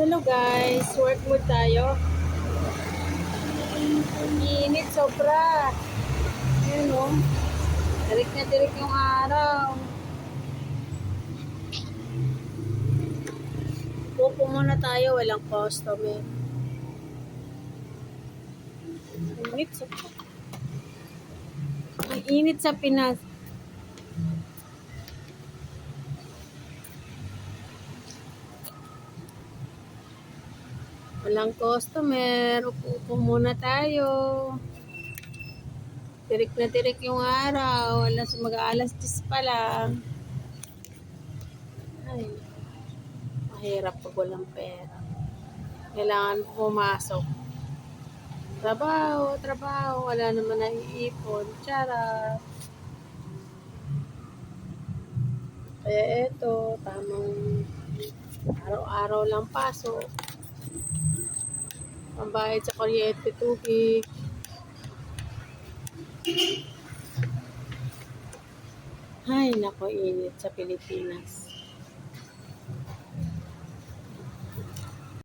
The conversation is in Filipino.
Hello guys, work mode tayo. Init sobra. Ayun o. Tirik na tirik yung araw. Pupo muna tayo, walang customer. Init sobra. Ang init sa Pinas. Walang customer. Upo muna tayo. Tirik na tirik yung araw. Mag-aalas 10 pa lang. Ay, mahirap pag walang pera. Kailangan pumasok. Trabaho, trabaho. Wala naman naiipon. Charot. Kaya eto, tamang araw-araw lang pasok. Pambayad sa kuryente, tubig. Ay, nako, init sa Pilipinas.